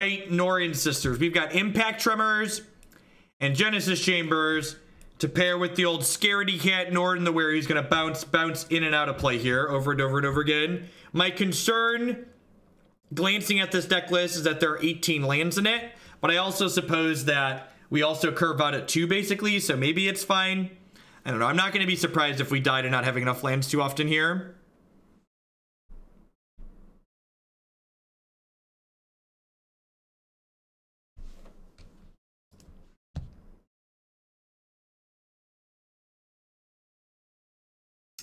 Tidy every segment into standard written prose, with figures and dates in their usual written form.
Norin sisters. We've got Impact Tremors and Genesis Chambers to pair with the old scaredy cat Norin the Wary. He's going to bounce in and out of play here over and over and over again. My concern, glancing at this deck list, is that there are 18 lands in it, but I also suppose that we also curve out at 2 basically, so maybe it's fine. I don't know. I'm not going to be surprised if we die to not having enough lands too often here.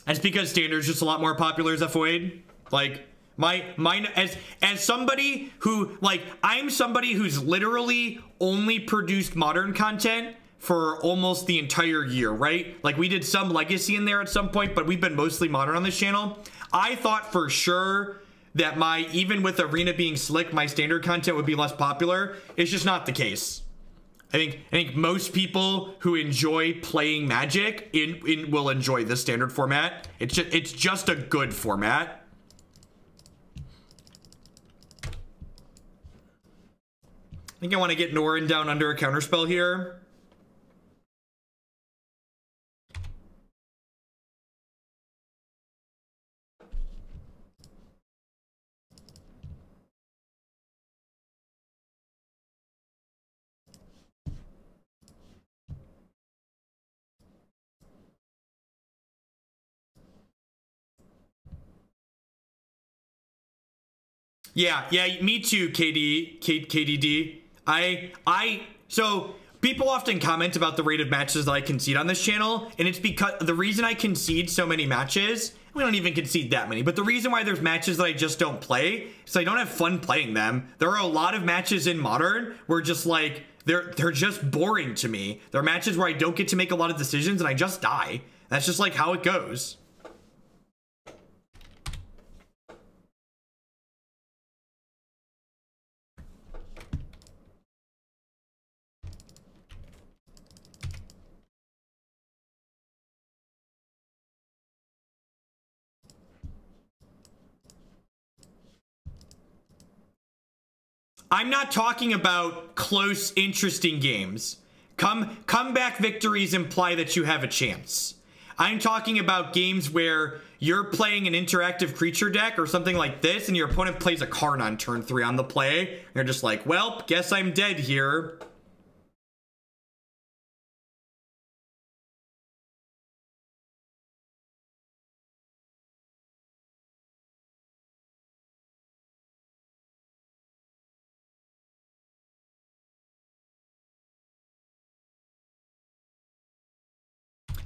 That's because Standard's just a lot more popular as a Void. Like, mine as somebody who, like, I'm somebody who's literally only produced Modern content for almost the entire year, right? Like, we did some Legacy in there at some point, but we've been mostly Modern on this channel. I thought for sure that even with Arena being slick, my Standard content would be less popular. It's just not the case. I think most people who enjoy playing Magic will enjoy this Standard format. It's just a good format. I think I want to get Norin down under a counterspell here. Yeah, me too, KDD. So people often comment about the rate of matches that I concede on this channel, and it's because the reason I concede so many matches, we don't even concede that many, but the reason why there's matches that I just don't play is I don't have fun playing them. There are a lot of matches in Modern where just like, they're just boring to me. There are matches where I don't get to make a lot of decisions and I just die. That's just like how it goes. I'm not talking about close, interesting games. Comeback victories imply that you have a chance. I'm talking about games where you're playing an interactive creature deck or something like this, and your opponent plays a card on turn 3 on the play. You're just like, well, guess I'm dead here.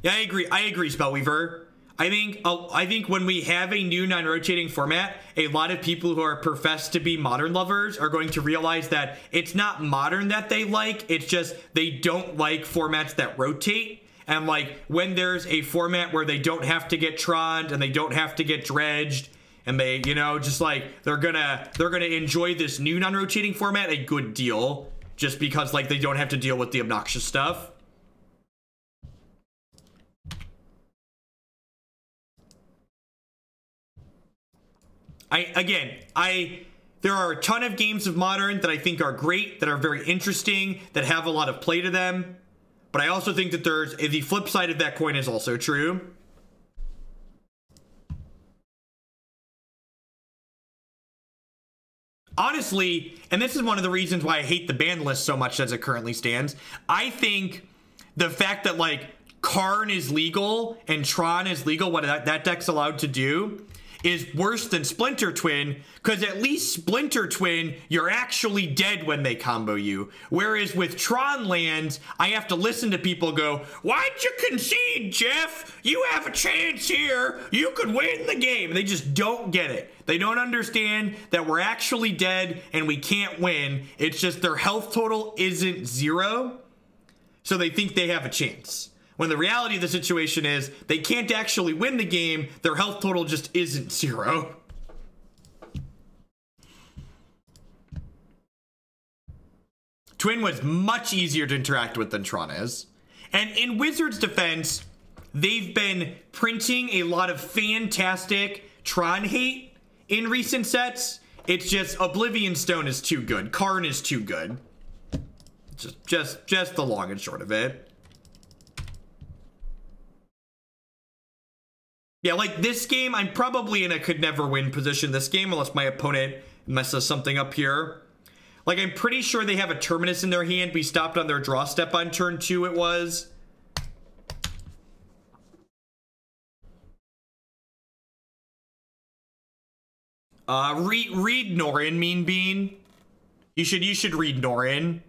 Yeah, I agree, Spellweaver. I think when we have a new non-rotating format, a lot of people who are professed to be Modern lovers are going to realize that it's not Modern that they like, it's just they don't like formats that rotate. And like when there's a format where they don't have to get Troned and they don't have to get Dredged, and they, you know, just like they're gonna enjoy this new non-rotating format a good deal, just because like they don't have to deal with the obnoxious stuff. There are a ton of games of Modern that I think are great, that are very interesting, that have a lot of play to them. But I also think that the flip side of that coin is also true. Honestly, and this is one of the reasons why I hate the ban list so much as it currently stands, I think the fact that like Karn is legal and Tron is legal, what that deck's allowed to do, is worse than Splinter Twin, because at least Splinter Twin, you're actually dead when they combo you. Whereas with Tron lands, I have to listen to people go, why'd you concede, Jeff? You have a chance here. You could win the game. They just don't get it. They don't understand that we're actually dead and we can't win. It's just their health total isn't 0, so they think they have a chance. When the reality of the situation is they can't actually win the game, their health total just isn't 0. Twin was much easier to interact with than Tron is. And in Wizards' defense, they've been printing a lot of fantastic Tron hate in recent sets. It's just Oblivion Stone is too good. Karn is too good. Just the long and short of it. Yeah, like this game, I'm probably in a could never win position this game unless my opponent messes something up here. Like, I'm pretty sure they have a Terminus in their hand. We stopped on their draw step on turn 2, it was. Read Norin, Mean Bean. You should read Norin.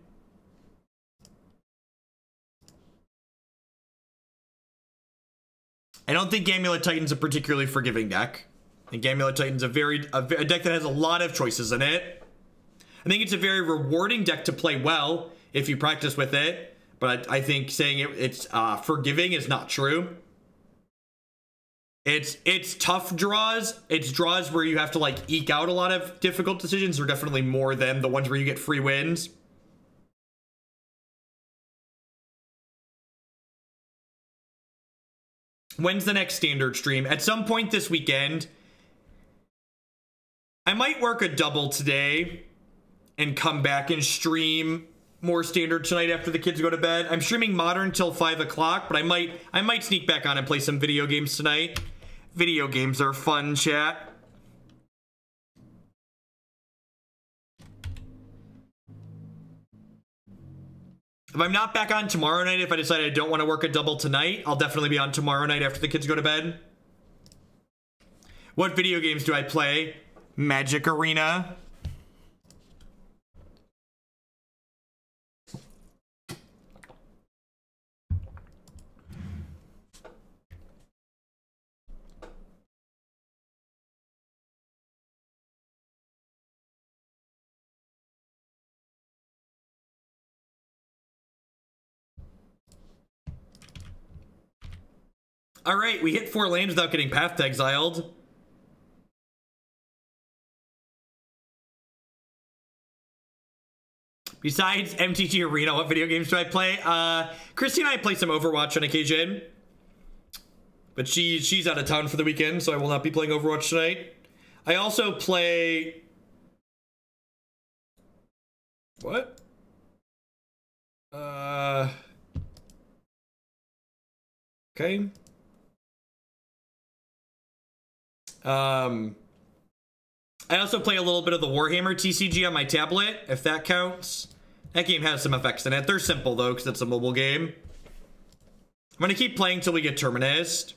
I don't think Amulet Titan's a particularly forgiving deck. I think Amulet Titan's a deck that has a lot of choices in it. I think it's a very rewarding deck to play well if you practice with it, but I think saying it's forgiving is not true. It's tough draws. It's draws where you have to like eke out a lot of difficult decisions. They're definitely more than the ones where you get free wins. When's the next standard stream? At some point this weekend. I might work a double today and come back and stream more standard tonight after the kids go to bed. I'm streaming modern till 5 o'clock, but I might sneak back on and play some video games tonight. Video games are fun, chat. If I'm not back on tomorrow night, if I decide I don't want to work a double tonight, I'll definitely be on tomorrow night after the kids go to bed. What video games do I play? Magic Arena. All right, we hit 4 lands without getting path exiled. Besides MTG Arena, what video games do I play? Christy and I play some Overwatch on occasion. But she's out of town for the weekend, so I will not be playing Overwatch tonight. I also play... What? Okay. I also play a little bit of the Warhammer TCG on my tablet, if that counts. That game has some effects in it. They're simple, though, because it's a mobile game. I'm going to keep playing till we get Terminus.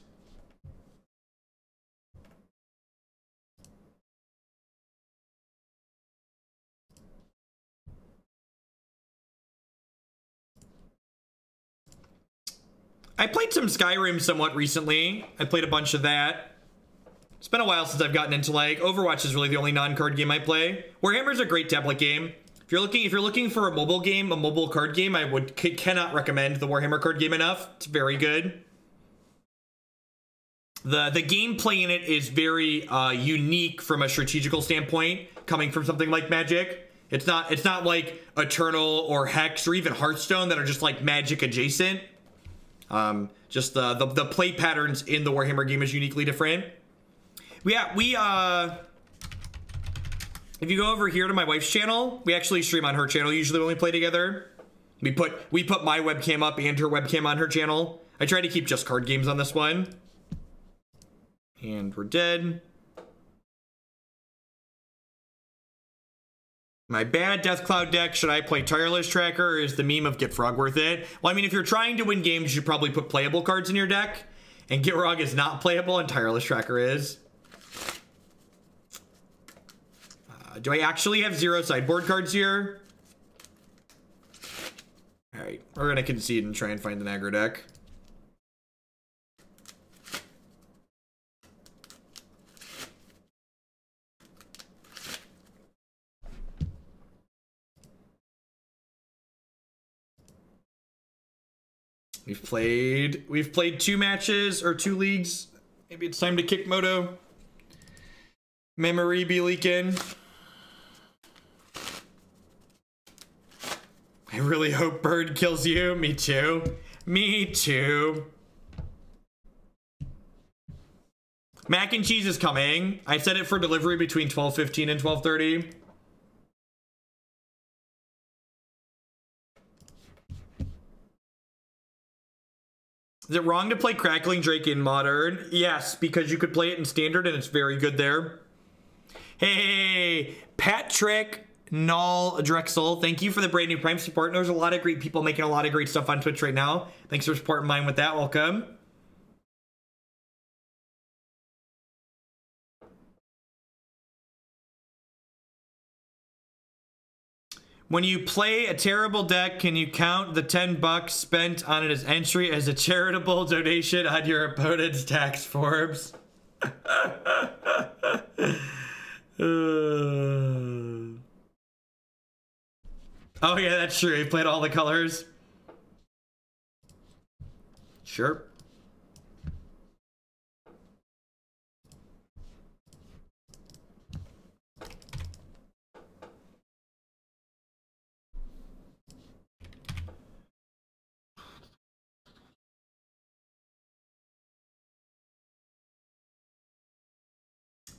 I played some Skyrim somewhat recently. I played a bunch of that. It's been a while since I've gotten into, like, Overwatch is really the only non-card game I play. Warhammer's a great tablet game. If you're looking for a mobile game, a mobile card game, I cannot recommend the Warhammer card game enough. It's very good. The gameplay in it is very unique from a strategical standpoint, coming from something like Magic. It's not like Eternal or Hex or even Hearthstone that are just like Magic adjacent. Just the play patterns in the Warhammer game is uniquely different. If you go over here to my wife's channel, we actually stream on her channel usually when we play together. We put my webcam up and her webcam on her channel. I try to keep just card games on this one. And we're dead. My bad Death Cloud deck, should I play Tireless Tracker, or is the meme of Get Frog worth it? Well, I mean, if you're trying to win games, you should probably put playable cards in your deck. And Get Frog is not playable, and Tireless Tracker is. Do I actually have 0 sideboard cards here? Alright, we're gonna concede and try and find an aggro deck. We've played 2 matches or 2 leagues. Maybe it's time to kick Moto. Memory be leaking. I really hope Bird kills you. Me too. Me too. Mac and cheese is coming. I set it for delivery between 12:15 and 12:30. Is it wrong to play Crackling Drake in Modern? Yes, because you could play it in Standard and it's very good there. Hey, Patrick Null Drexel, thank you for the brand new Prime support. There's a lot of great people making a lot of great stuff on Twitch right now. Thanks for supporting mine with that. Welcome. When you play a terrible deck, can you count the $10 spent on it as entry as a charitable donation on your opponent's tax forms? Oh yeah, that's true. He played all the colors. Sure.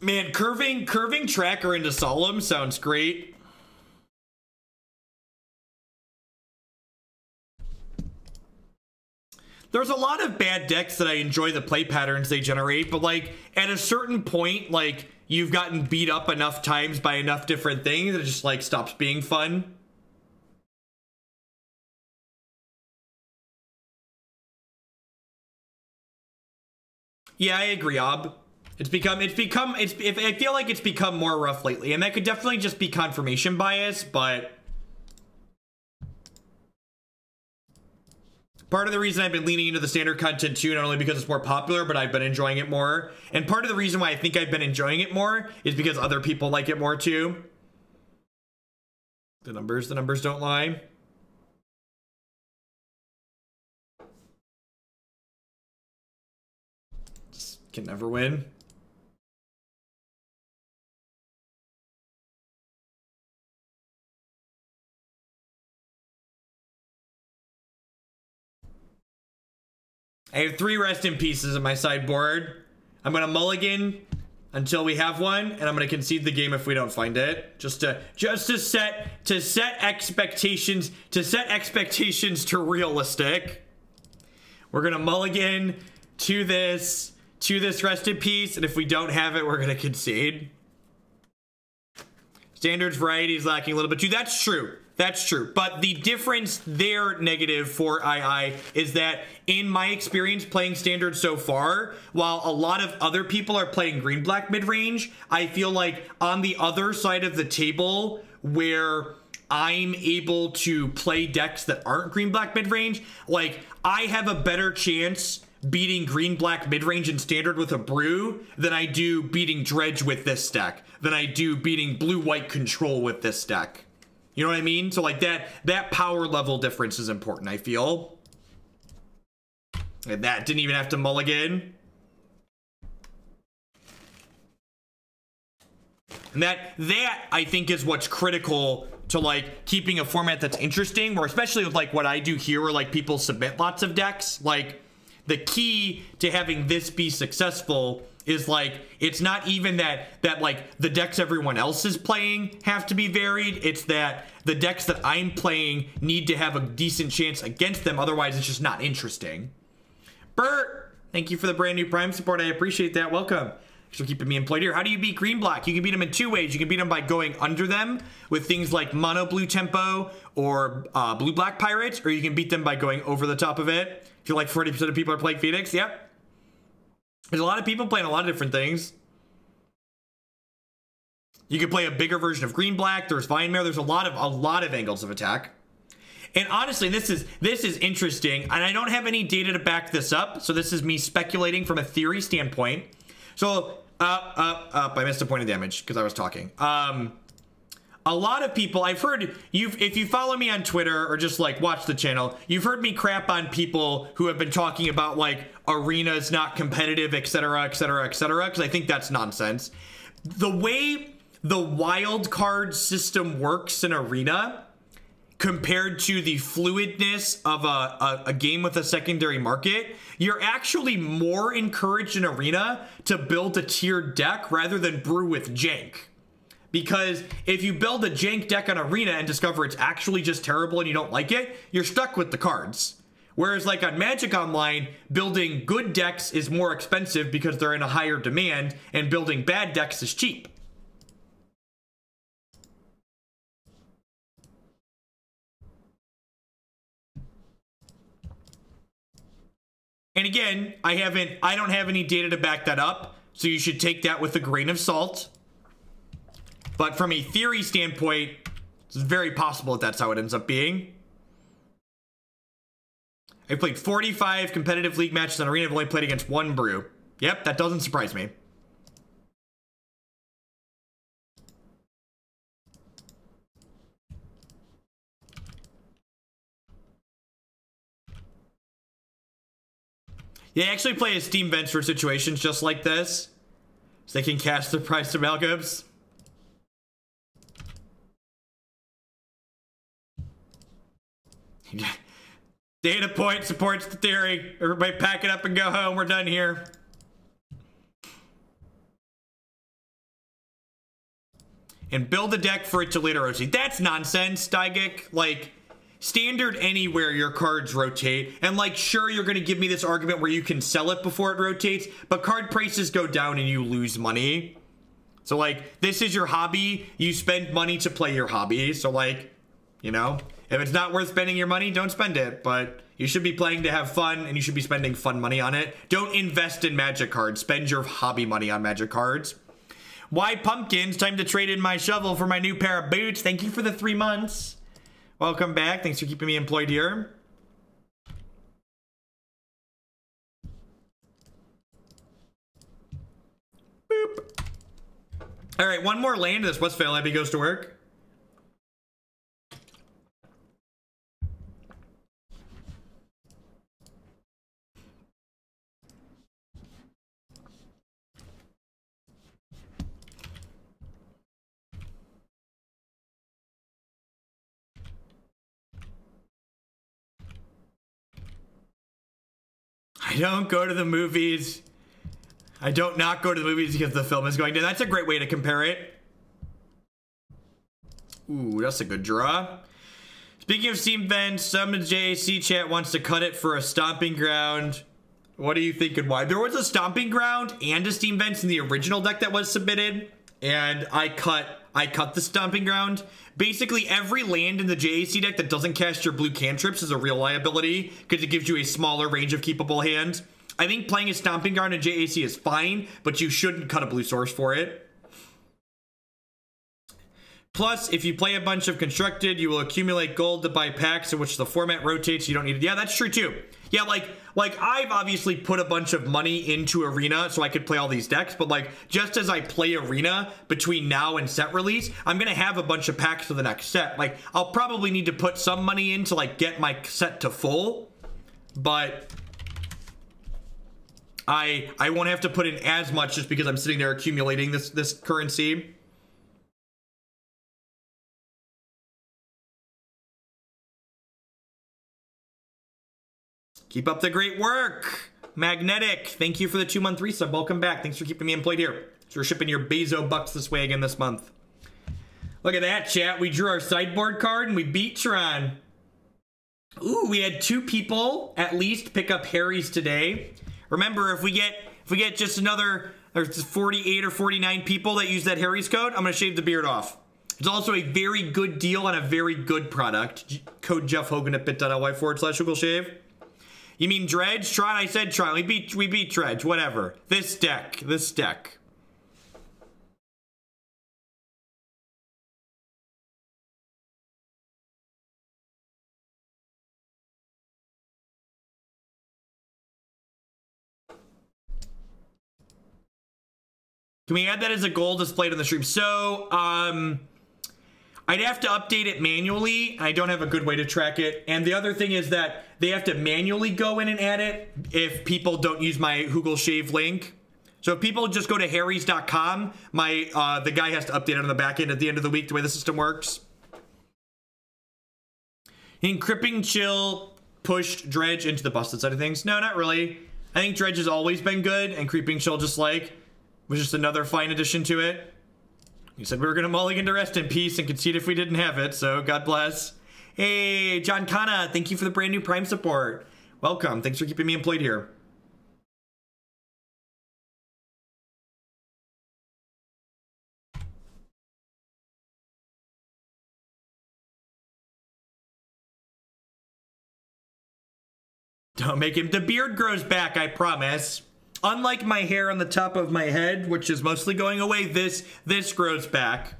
Man, curving tracker into Solemn sounds great. There's a lot of bad decks that I enjoy the play patterns they generate, but like at a certain point, like you've gotten beat up enough times by enough different things that it just like stops being fun. Yeah, I agree, Ob. I feel like it's become more rough lately, and that could definitely just be confirmation bias, but part of the reason I've been leaning into the standard content too, not only because it's more popular, but I've been enjoying it more. And part of the reason why I think I've been enjoying it more is because other people like it more too. The numbers don't lie. Just can never win. I have 3 rest in pieces in my sideboard. I'm gonna mulligan until we have one, and I'm gonna concede the game if we don't find it. Just to set expectations to realistic. We're gonna mulligan to this rest in piece, and if we don't have it, we're gonna concede. Standards variety is lacking a little bit too. That's true. That's true. But the difference there, negative for II, is that in my experience playing Standard so far, while a lot of other people are playing green-black mid-range, I feel like on the other side of the table where I'm able to play decks that aren't green-black mid-range, like I have a better chance beating green-black mid-range in Standard with a brew than I do beating Dredge with this deck, than I do beating blue-white control with this deck. You know what I mean? So like that power level difference is important, I feel. And that didn't even have to mulligan. And that I think is what's critical to like keeping a format that's interesting, or especially with like what I do here where like people submit lots of decks. Like the key to having this be successful is like, it's not even that like the decks everyone else is playing have to be varied. It's that the decks that I'm playing need to have a decent chance against them. Otherwise, it's just not interesting. Bert, thank you for the brand new Prime support. I appreciate that. Welcome. Thanks for keeping me employed here. How do you beat green black? You can beat them in 2 ways. You can beat them by going under them with things like mono blue tempo or blue black pirates, or you can beat them by going over the top of it. I feel like 40% of people are playing Phoenix. Yep. There's a lot of people playing a lot of different things. You can play a bigger version of green black. There's Vine Mare. There's a lot of angles of attack. And honestly, this is interesting, and I don't have any data to back this up, so this is me speculating from a theory standpoint. So I missed a point of damage because I was talking. A lot of people, I've heard, if you follow me on Twitter or just like watch the channel, you've heard me crap on people who have been talking about like arenas not competitive, etc., etc., etc., because I think that's nonsense. The way the wild card system works in arena compared to the fluidness of a game with a secondary market, you're actually more encouraged in Arena to build a tiered deck rather than brew with jank. Because if you build a jank deck on Arena and discover it's actually just terrible and you don't like it, you're stuck with the cards. Whereas like on Magic Online, building good decks is more expensive because they're in a higher demand, and building bad decks is cheap. And again, I don't have any data to back that up, so you should take that with a grain of salt. But from a theory standpoint, it's very possible that that's how it ends up being. I played 45 competitive league matches on Arena. I've only played against one brew. Yep, that doesn't surprise me. They actually play as Steam vents for situations just like this, so they can cast the price amalgams. Data point supports the theory. Everybody pack it up and go home. We're done here. And build a deck for it to later rotate. That's nonsense, Stygic. Like, standard anywhere your cards rotate. And like, sure, you're going to give me this argument where you can sell it before it rotates, but card prices go down and you lose money. So like, this is your hobby. You spend money to play your hobby. So like, you know, if it's not worth spending your money, don't spend it. But you should be playing to have fun, and you should be spending fun money on it. Don't invest in Magic cards. Spend your hobby money on Magic cards. Why pumpkins? Time to trade in my shovel for my new pair of boots. Thank you for the 3 months. Welcome back. Thanks for keeping me employed here. Boop. All right, one more land. This Westvale Abbey goes to work. I don't go to the movies. I don't not go to the movies because the film is going to. That's a great way to compare it. Ooh, that's a good draw. Speaking of Steam vents, some in JAC chat wants to cut it for a stomping ground. What do you think and why? There was a stomping ground and a Steam vents in the original deck that was submitted, and I cut the stomping ground. Basically, every land in the JAC deck that doesn't cast your blue cantrips is a real liability because it gives you a smaller range of keepable hands. I think playing a stomping ground in JAC is fine, but you shouldn't cut a blue source for it. Plus, if you play a bunch of constructed, you will accumulate gold to buy packs in which the format rotates. You don't need it. Yeah, that's true too. Yeah, like I've obviously put a bunch of money into Arena so I could play all these decks, but like just as I play Arena between now and set release, I'm gonna have a bunch of packs for the next set. Like I'll probably need to put some money in to like get my set to full, but I won't have to put in as much just because I'm sitting there accumulating this currency. Keep up the great work. Magnetic, thank you for the 2-month resub. Welcome back. Thanks for keeping me employed here. So we're shipping your Bezo bucks this way again this month. Look at that, chat. We drew our sideboard card and we beat Tron. Ooh, we had 2 people at least pick up Harry's today. Remember, if we get just another 48 or 49 people that use that Harry's code, I'm gonna shave the beard off. It's also a very good deal on a very good product. Code Jeff Hogan at bit.ly/shave. You mean Dredge? Tron? I said Tron. We beat Dredge. Whatever. This deck. Can we add that as a goal displayed on the stream? So, I'd have to update it manually. I don't have a good way to track it. And the other thing is that they have to manually go in and add it if people don't use my Hugel Shave link. So if people just go to harrys.com, the guy has to update it on the back end at the end of the week, the way the system works. In Cripping Chill pushed Dredge into the busted side of things? No, not really. I think Dredge has always been good, and Creeping Chill just like was just another fine addition to it. You said we were gonna mulligan to Rest in Peace and concede if we didn't have it, so God bless. Hey, John Kana, thank you for the brand new Prime support. Welcome, thanks for keeping me employed here. Don't make him. The beard grows back, I promise. Unlike my hair on the top of my head, which is mostly going away, this grows back.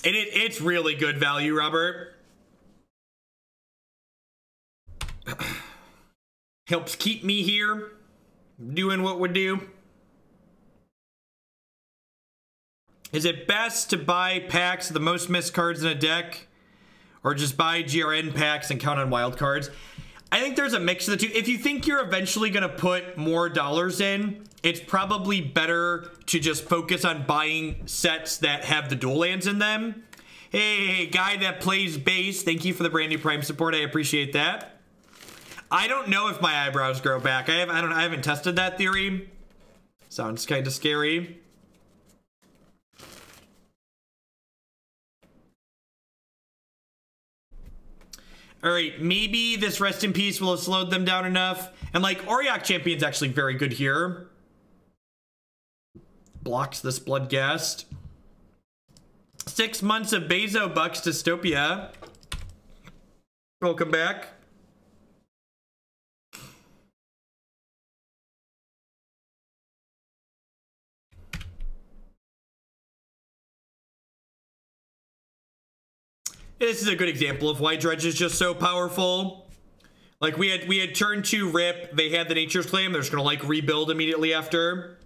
And it's really good value, Robert. Helps keep me here, doing what we do. Is it best to buy packs of the most missed cards in a deck, or just buy GRN packs and count on wild cards? I think there's a mix of the two. If you think you're eventually going to put more dollars in, it's probably better to just focus on buying sets that have the dual lands in them. Hey, guy that plays base, thank you for the brand new Prime support. I appreciate that. I don't know if my eyebrows grow back. I haven't tested that theory. Sounds kind of scary. All right, maybe this Rest in Peace will have slowed them down enough. And like, Auriok Champion's actually very good here. Blocks this Bloodghast. 6 months of Bezo Bucks Dystopia. Welcome back. This is a good example of why Dredge is just so powerful. Like we had turn 2 Rip, they had the Nature's Claim, they're just gonna like rebuild immediately after.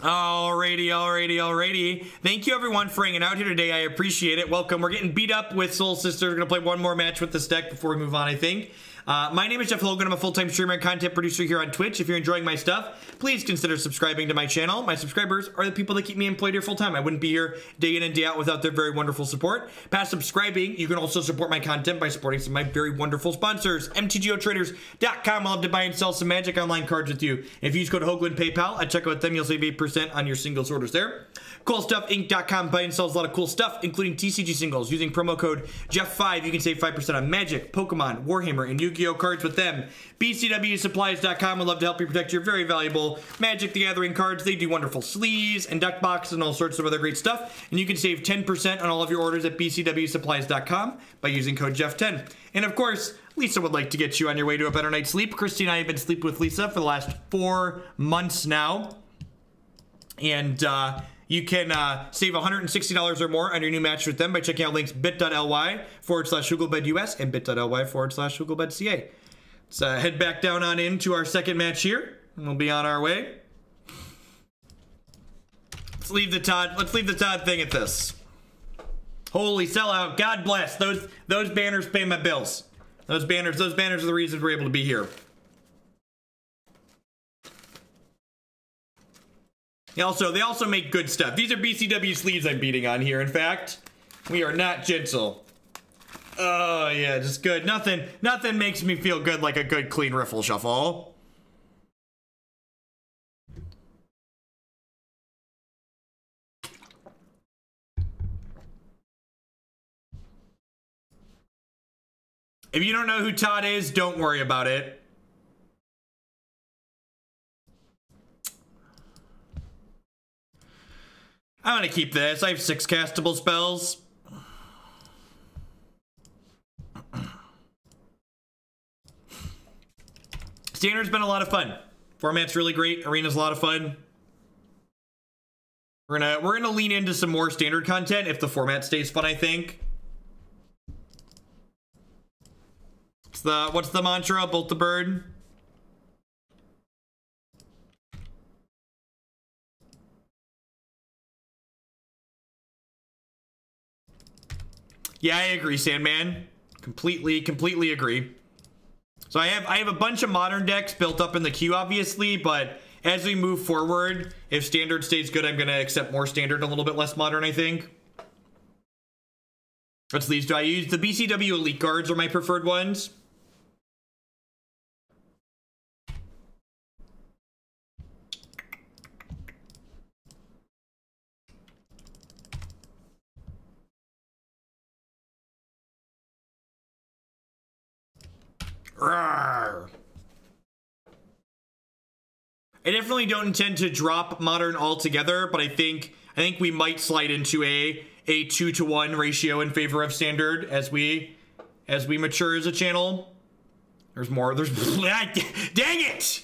Alrighty. Thank you everyone for hanging out here today. I appreciate it. Welcome. We're getting beat up with Soul Sister. We're gonna play one more match with this deck before we move on, I think. My name is Jeff Logan. I'm a full-time streamer and content producer here on Twitch. If you're enjoying my stuff, please consider subscribing to my channel. My subscribers are the people that keep me employed here full-time. I wouldn't be here day in and day out without their very wonderful support. Past subscribing, you can also support my content by supporting some of my very wonderful sponsors. MTGOtraders.com. I'll have to buy and sell some Magic Online cards with you. If you use code Hoagland PayPal, I check out them. You'll save 8% on your singles orders there. CoolStuffInc.com. Buy and sells a lot of cool stuff, including TCG singles. Using promo code Jeff5, you can save 5% on Magic, Pokemon, Warhammer, and Yu-Gi-Oh cards with them. BCWSupplies.com would love to help you protect your very valuable Magic the Gathering cards. They do wonderful sleeves and deck boxes and all sorts of other great stuff. And you can save 10% on all of your orders at BCWSupplies.com by using code Jeff10. And of course, Lisa would like to get you on your way to a better night's sleep. Christy and I have been sleeping with Lisa for the last 4 months now. And you can save $160 or more on your new match with them by checking out links bit.ly/HugelbedUS and bit.ly/HugelbedCA. Let's head back down on into our second match here, and we'll be on our way. Let's leave the Todd thing at this. Holy sellout! God bless those banners. Pay my bills. Those banners are the reasons we're able to be here. They also make good stuff. These are BCW sleeves I'm beating on here. In fact, we are not gentle. Oh yeah, just good. Nothing makes me feel good like a good clean riffle shuffle. If you don't know who Todd is, don't worry about it. I'm gonna keep this. I have 6 castable spells. Standard's been a lot of fun. Format's really great. Arena's a lot of fun. We're gonna lean into some more standard content if the format stays fun, I think. What's the mantra? Bolt the bird. Yeah, I agree, Sandman. Completely agree. So I have a bunch of modern decks built up in the queue, obviously, but as we move forward, if standard stays good, I'm going to accept more standard, a little bit less modern, I think. What's these do I use? The BCW Elite Guards are my preferred ones. Rawr. I definitely don't intend to drop modern altogether, but I think we might slide into a 2-to-1 ratio in favor of standard as we mature as a channel. There's more. There's dang it!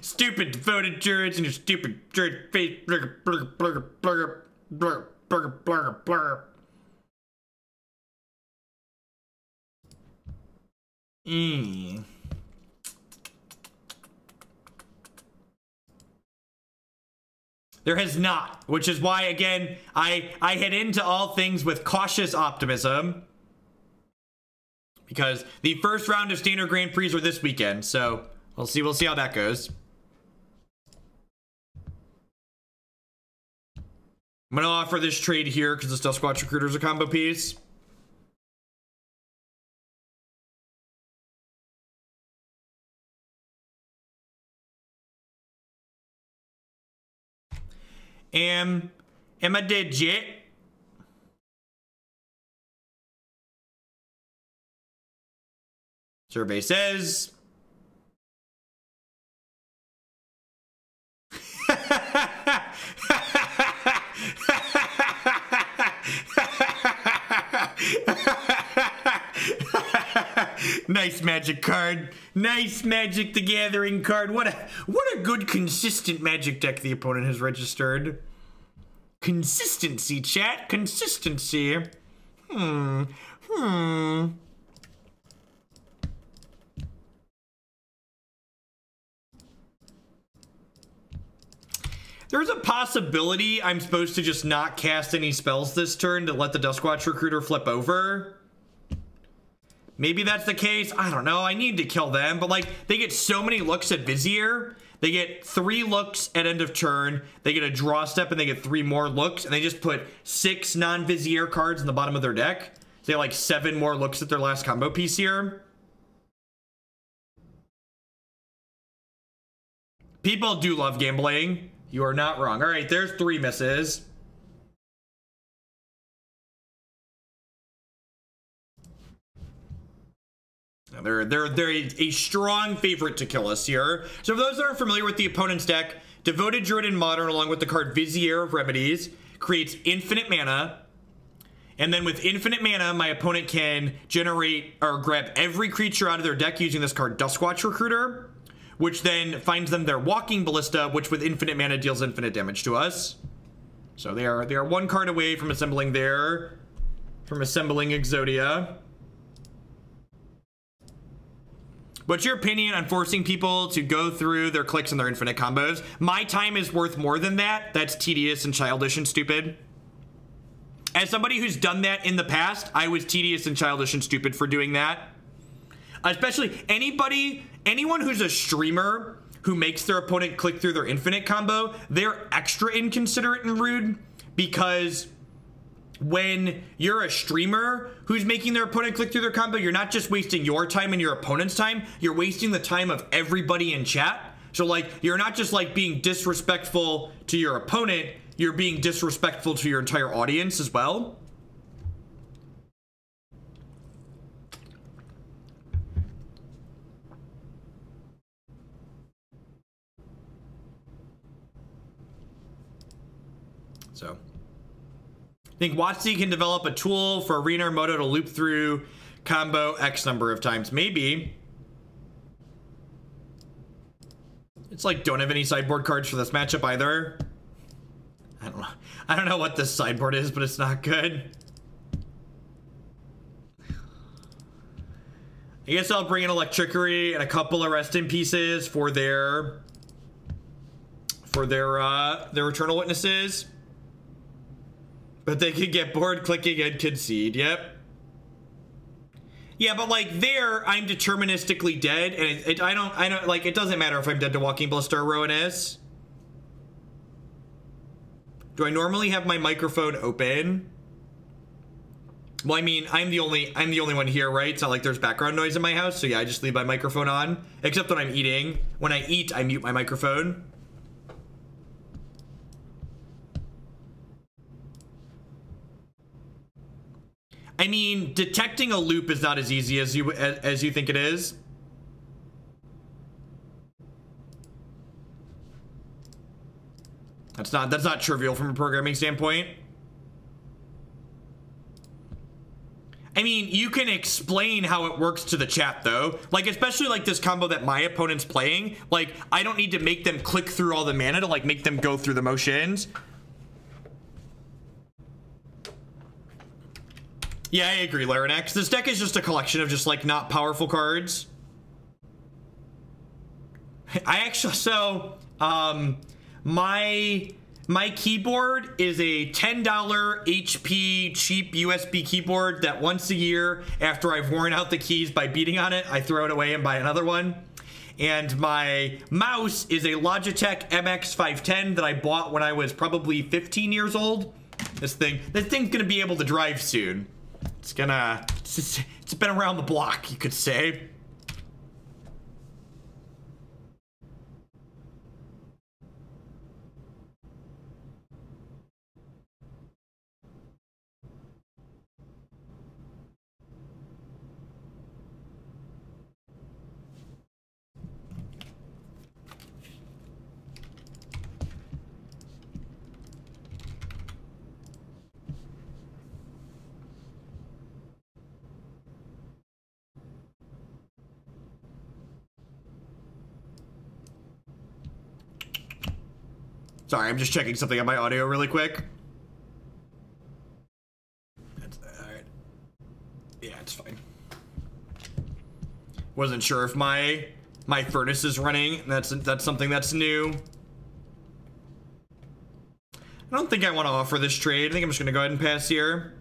Stupid devoted turrets and your stupid turret face. Blur, blur, blur, blur, blur, blur, blur, blur. There has not, which is why, again, I head into all things with cautious optimism, because the first round of Standard Grand Prix are this weekend, so we'll see how that goes. I'm gonna offer this trade here because the Stealth Squatch Recruiter is a combo piece. Am I dead yet? Survey says. Nice Magic card. Nice Magic the Gathering card. What a good consistent Magic deck the opponent has registered. Consistency, chat. Consistency. There's a possibility I'm supposed to just not cast any spells this turn to let the Duskwatch Recruiter flip over. Maybe that's the case. I don't know. I need to kill them. But, like, they get so many looks at Vizier. They get 3 looks at end of turn. They get a draw step, and they get 3 more looks. And they just put 6 non-Vizier cards in the bottom of their deck. So they have, like, 7 more looks at their last combo piece here. People do love gambling. You are not wrong. All right, there's 3 misses. They're a strong favorite to kill us here. So for those that aren't familiar with the opponent's deck, Devoted Druid in Modern, along with the card Vizier of Remedies, creates infinite mana. And then with infinite mana, my opponent can generate or grab every creature out of their deck using this card Duskwatch Recruiter, which then finds them their Walking Ballista, which with infinite mana deals infinite damage to us. So they are 1 card away from assembling Exodia. What's your opinion on forcing people to go through their clicks and their infinite combos? My time is worth more than that. That's tedious and childish and stupid. As somebody who's done that in the past, I was tedious and childish and stupid for doing that. Especially anyone who's a streamer who makes their opponent click through their infinite combo, they're extra inconsiderate and rude, because when you're a streamer who's making their opponent click through their combo, you're not just wasting your time and your opponent's time, you're wasting the time of everybody in chat. So, like, you're not just, like, being disrespectful to your opponent, you're being disrespectful to your entire audience as well. So I think WotC can develop a tool for Arena or Moto to loop through combo X number of times. Maybe. It's like, don't have any sideboard cards for this matchup either. I don't know what this sideboard is, but it's not good. I guess I'll bring in Electrickery and a couple of rest in pieces for their Eternal Witnesses. But they could get bored clicking and concede. Yep. Yeah, but like there, I'm deterministically dead, and I don't like, it doesn't matter if I'm dead to Walking Ballista or Rowaness. Do I normally have my microphone open? Well, I mean, I'm the only one here, right? It's not like there's background noise in my house, so yeah, I just leave my microphone on. Except when I'm eating. When I eat, I mute my microphone. I mean, detecting a loop is not as easy as you think it is. That's not trivial from a programming standpoint. I mean, you can explain how it works to the chat, though. Like, especially, like, this combo that my opponent's playing. Like, I don't need to make them click through all the mana to, like, make them go through the motions. Yeah, I agree, Larinax. This deck is just a collection of just, like, not powerful cards. I actually... So, my keyboard is a $10 HP cheap USB keyboard that once a year, after I've worn out the keys by beating on it, I throw it away and buy another one. And my mouse is a Logitech MX510 that I bought when I was probably 15 years old. This thing's gonna be able to drive soon. It's been around the block, you could say. Sorry, I'm just checking something on my audio really quick. Alright. Yeah, it's fine. Wasn't sure if my furnace is running. That's something that's new. I don't think I want to offer this trade. I think I'm just gonna go ahead and pass here.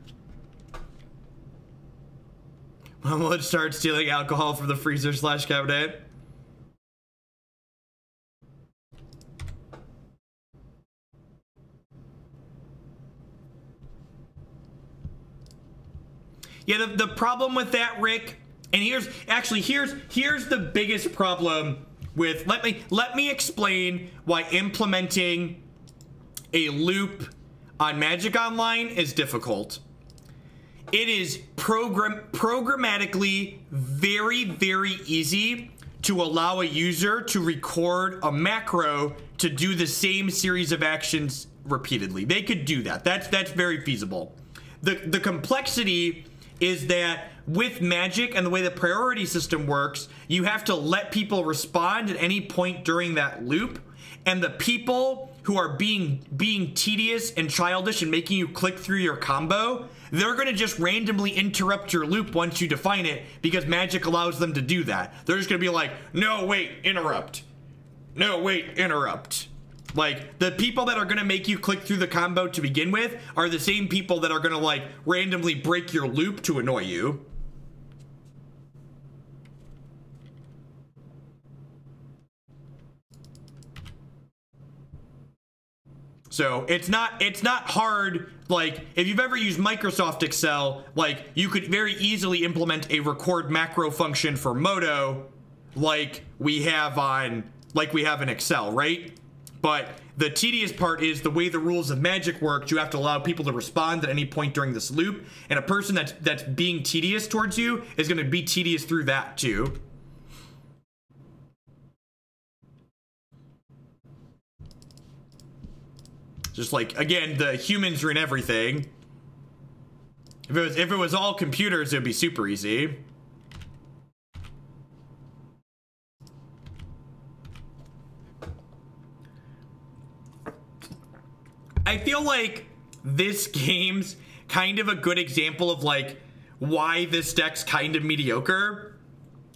I'm gonna start stealing alcohol from the freezer / cabinet. Yeah, the problem with that, Rick, and here's the biggest problem with, let me explain why implementing a loop on Magic Online is difficult. It is programmatically very, very easy to allow a user to record a macro to do the same series of actions repeatedly. They could do that. That's very feasible. The complexity is that with Magic and the way the priority system works, you have to let people respond at any point during that loop, and the people who are being tedious and childish and making you click through your combo, they're gonna just randomly interrupt your loop once you define it, because Magic allows them to do that. They're just gonna be like, no, wait, interrupt. No, wait, interrupt. Like, the people that are gonna make you click through the combo to begin with are the same people that are gonna, like, randomly break your loop to annoy you. So it's not hard. Like, if you've ever used Microsoft Excel, like, you could very easily implement a record macro function for Moto like we have in Excel, right? But the tedious part is the way the rules of Magic work. You have to allow people to respond at any point during this loop, and a person that's being tedious towards you is going to be tedious through that too. Just like, again, the humans ruin everything. If it was all computers, it would be super easy. I feel like this game's kind of a good example of, like, why this deck's kind of mediocre.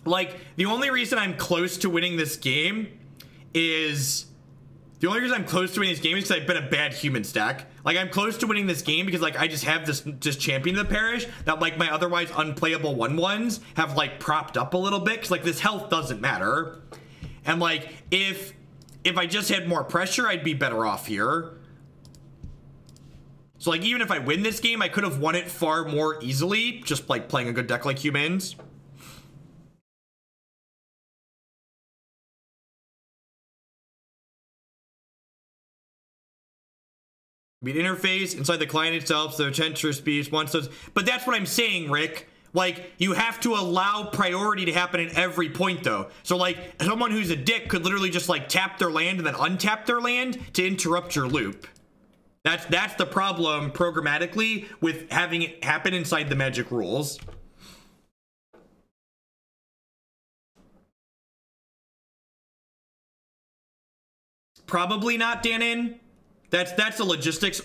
Like, the only reason I'm close to winning this game is The only reason I'm close to winning this game is because I've been a bad human stack. Like, I'm close to winning this game because, like, I just have this just champion of the Parish that, like, my otherwise unplayable 1/1s have, like, propped up a little bit. Because, like, this health doesn't matter. And, like, if I just had more pressure, I'd be better off here. So, like, even if I win this game, I could have won it far more easily. Just, like, playing a good deck like humans. Be an interface inside the client itself, so Chenture speeds once those. But that's what I'm saying, Rick. Like, you have to allow priority to happen at every point, though. So, like, someone who's a dick could literally just, like, tap their land and then untap their land to interrupt your loop. That's the problem programmatically with having it happen inside the Magic rules. Probably not, Danon. That's a logistics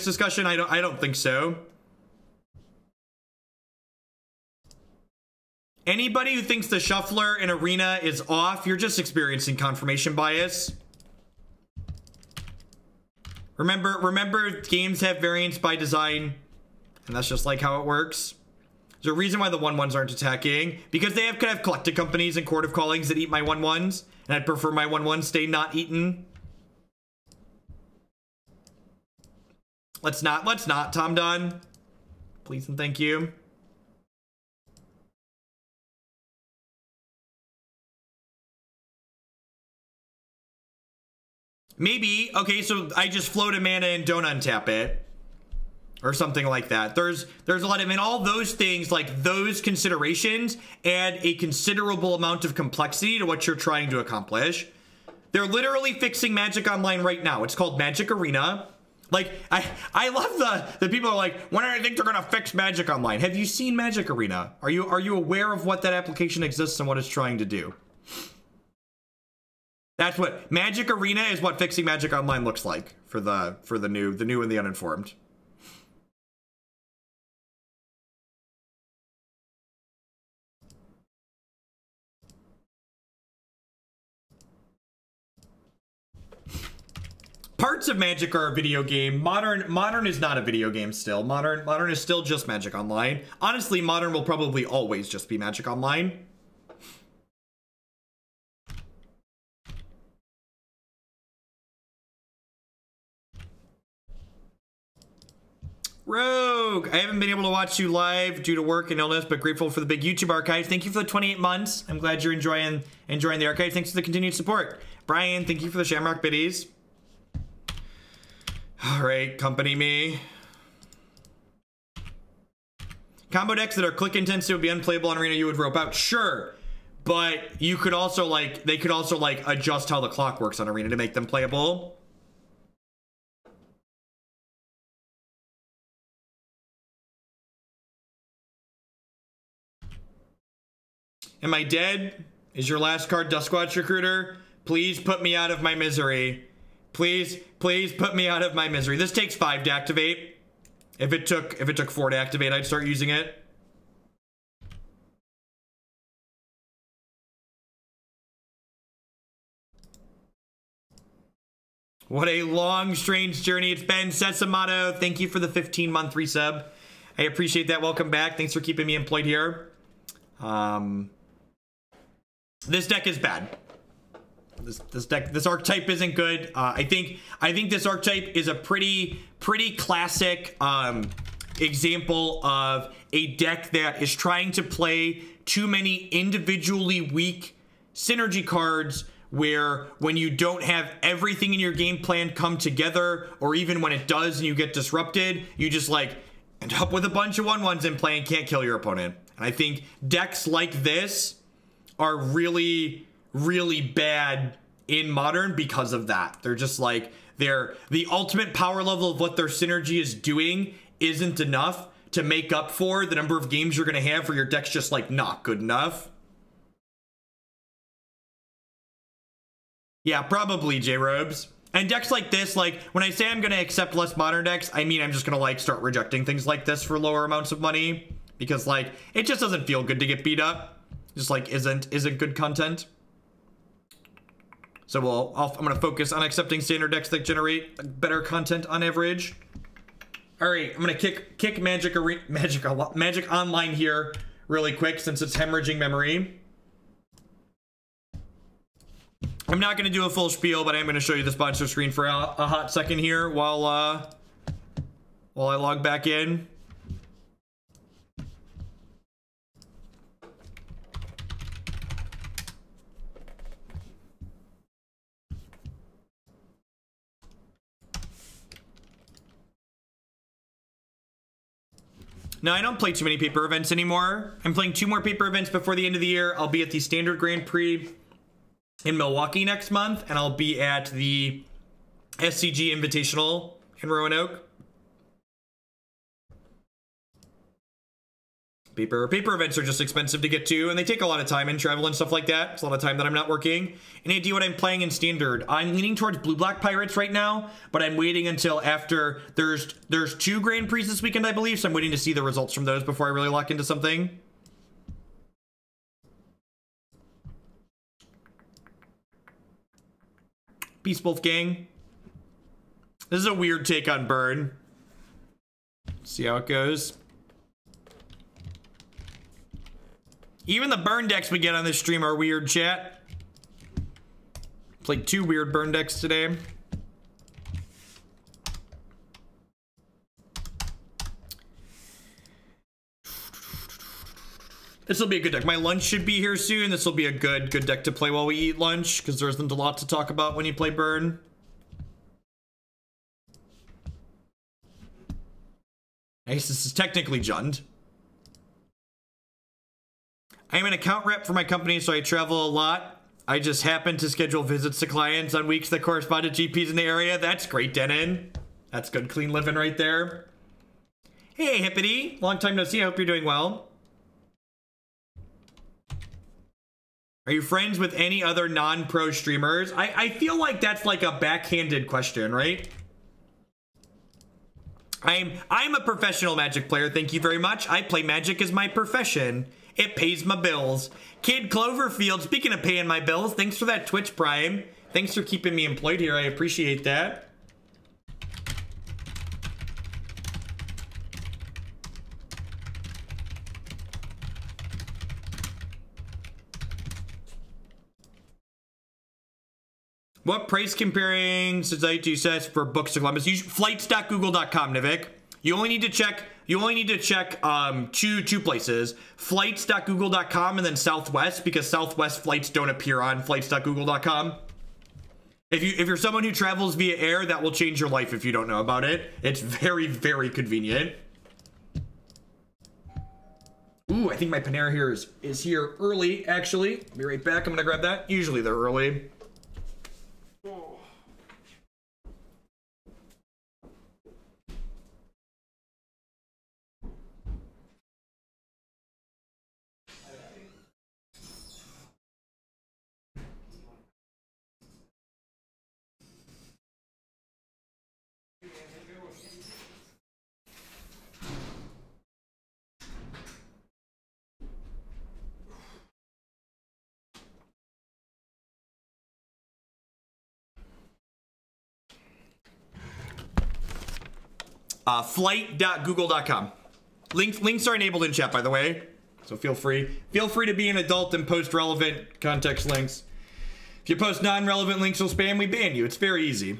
discussion. I don't think so. Anybody who thinks the shuffler in Arena is off, you're just experiencing confirmation bias. Remember games have variance by design, and that's just like how it works. There's a reason why the 1/1s aren't attacking, because they could have collected companies and Court of Callings that eat my 1/1s, and I'd prefer my 1/1s stay not eaten. Let's not, Tom Dunn. Please and thank you. Maybe, okay, so I just float a mana and don't untap it. Or something like that. There's a lot of, and all those things, like those considerations, add a considerable amount of complexity to what you're trying to accomplish. They're literally fixing Magic Online right now. It's called Magic Arena. Like, I love the people are like, when do I think they're gonna fix Magic Online? Have you seen Magic Arena? Are you aware of what that application exists and what it's trying to do? That's what Magic Arena is. What fixing Magic Online looks like for the new and the uninformed. Parts of Magic are a video game. Modern is not a video game still. Modern is still just Magic Online. Honestly, Modern will probably always just be Magic Online. Rogue, I haven't been able to watch you live due to work and illness, but grateful for the big YouTube archive. Thank you for the 28 months. I'm glad you're enjoying the archive. Thanks for the continued support. Brian, thank you for the Shamrock biddies. All right, company me. Combo decks that are click intensive would be unplayable on Arena. You would rope out, sure, but you could also they could also adjust how the clock works on Arena to make them playable. Am I dead? Is your last card Duskwatch Recruiter? Please put me out of my misery. Please put me out of my misery. This takes 5 to activate. If it took 4 to activate, I'd start using it. What a long, strange journey it's been. Sesamato, thank you for the 15-month resub. I appreciate that. Welcome back. Thanks for keeping me employed here. This deck is bad. This archetype isn't good. I think this archetype is a pretty classic example of a deck that is trying to play too many individually weak synergy cards, where when you don't have everything in your game plan come together, or even when it does and you get disrupted, you just end up with a bunch of 1/1s in play and can't kill your opponent. And I think decks like this are really bad in Modern because of that. They're just the ultimate power level of what their synergy is doing isn't enough to make up for the number of games you're going to have where your deck's just not good enough. Yeah, probably, J-Robes. And decks like this, when I say I'm going to accept less Modern decks, I mean I'm just going to start rejecting things like this for lower amounts of money, because it just doesn't feel good to get beat up. Just isn't good content. So I'm gonna focus on accepting standard decks that generate better content on average. All right, I'm gonna kick Magic Online here really quick since it's hemorrhaging memory. I'm not gonna do a full spiel, but I am gonna show you the sponsor screen for a hot second here while I log back in. No, I don't play too many paper events anymore. I'm playing 2 more paper events before the end of the year. I'll be at the Standard Grand Prix in Milwaukee next month, and I'll be at the SCG Invitational in Roanoke. Paper events are just expensive to get to, and they take a lot of time and travel and stuff like that. It's a lot of time that I'm not working. Any idea what I'm playing in Standard? I'm leaning towards Blue-Black Pirates right now, but I'm waiting until after there's 2 Grand Prix this weekend, I believe, so I'm waiting to see the results from those before I really lock into something. Peace, Wolfgang. This is a weird take on Burn. See how it goes. Even the burn decks we get on this stream are weird, chat. Played 2 weird burn decks today. This will be a good deck. My lunch should be here soon. This will be a good deck to play while we eat lunch, because there isn't a lot to talk about when you play burn. I guess this is technically Jund. I am an account rep for my company, so I travel a lot. I just happen to schedule visits to clients on weeks that correspond to GPs in the area. That's great, Denon. That's good, clean living right there. Hey, Hippity. Long time no see. I hope you're doing well. Are you friends with any other non-pro streamers? I feel like that's like a backhanded question, right? I'm a professional Magic player. Thank you very much. I play Magic as my profession. It pays my bills. Kid Cloverfield, speaking of paying my bills, thanks for that Twitch Prime. Thanks for keeping me employed here. I appreciate that. What price comparing society says for books to Columbus? Flights.google.com, Nivik. You only need to check two places. Flights.google.com and then Southwest, because Southwest flights don't appear on flights.google.com. If you're someone who travels via air, that will change your life if you don't know about it. It's very, very convenient. Ooh, I think my Panera here is here early, actually. I'll be right back. I'm gonna grab that. Usually they're early. Flight.google.com. Links are enabled in chat, by the way, so feel free to be an adult and post relevant context links. If you post non-relevant links or spam, we ban you. It's very easy.